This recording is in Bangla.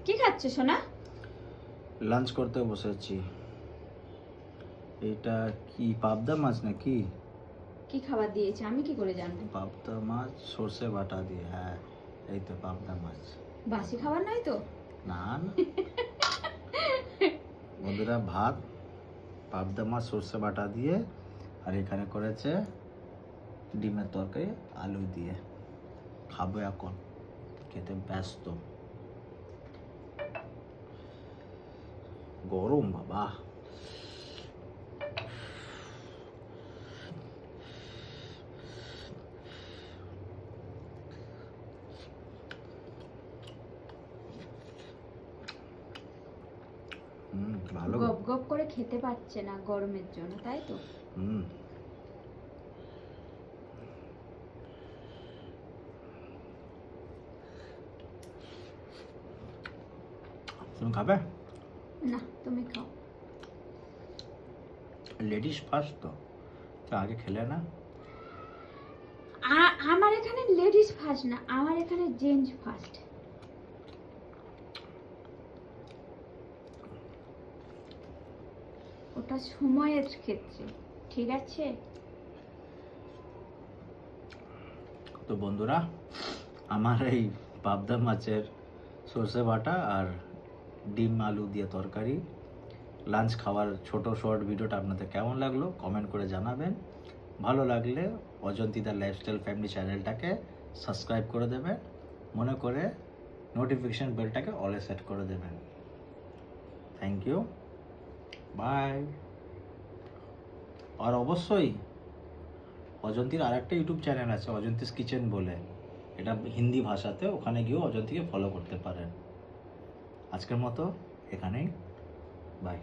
কি খাচ্ছ সোনা? লাঞ্চ করতে বসেছি। এটা কি পাবদা মাছ নাকি? কি খাবার দিয়েছে আমি কি করে জানবো? পাবদা মাছ সর্ষে বাটা দিয়ে, হ্যাঁ এই তো পাবদা মাছ। বাসি খাবার নয় তো? না না বন্ধুরা, ভাত পাবদা মাছ সর্ষে বাটা দিয়ে, আর এখানে করেছে ডিমের তরকারি আলু দিয়ে। খাবো এখন, খেতে ব্যস্ত। গরম বাবা। ভালো। গপ গপ করে খেতে পারছে না গরমের জন্য, তাই তো? হুম। তুমি খাবে? না, তুমি খাও। লেডিস ফার্স্ট তো, তো আগে খেলে না? আমার এখানে লেডিস ফার্স্ট না, আমার এখানে জেন্টস ফার্স্ট। ওটা সময়ের ক্ষেত্রে, ঠিক আছে? তো বন্ধুরা, আমার এই পাবদা মাছের সর্ষে বাটা আর ডিম আলু দিয়ে তরকারি লাঞ্চ খাওয়ার ছোট শর্ট ভিডিওটা আপনাদের কেমন লাগলো কমেন্ট করে জানাবেন। ভালো লাগলে অজন্তিদা লাইফস্টাইল ফ্যামিলি চ্যানেলটাকে সাবস্ক্রাইব করে দেবেন, মনে করে নোটিফিকেশন বেলটাকে অলে সেট করে দেবেন। Thank you, by. আর অবশ্যই অজন্তির আর একটা ইউটিউব চ্যানেল আছে, অজন্তিস কিচেন বলে, এটা হিন্দি ভাষাতে, ওখানে গিয়েও অজন্তিকে ফলো করতে পারেন। আজকের মতো এখানেই, বাই।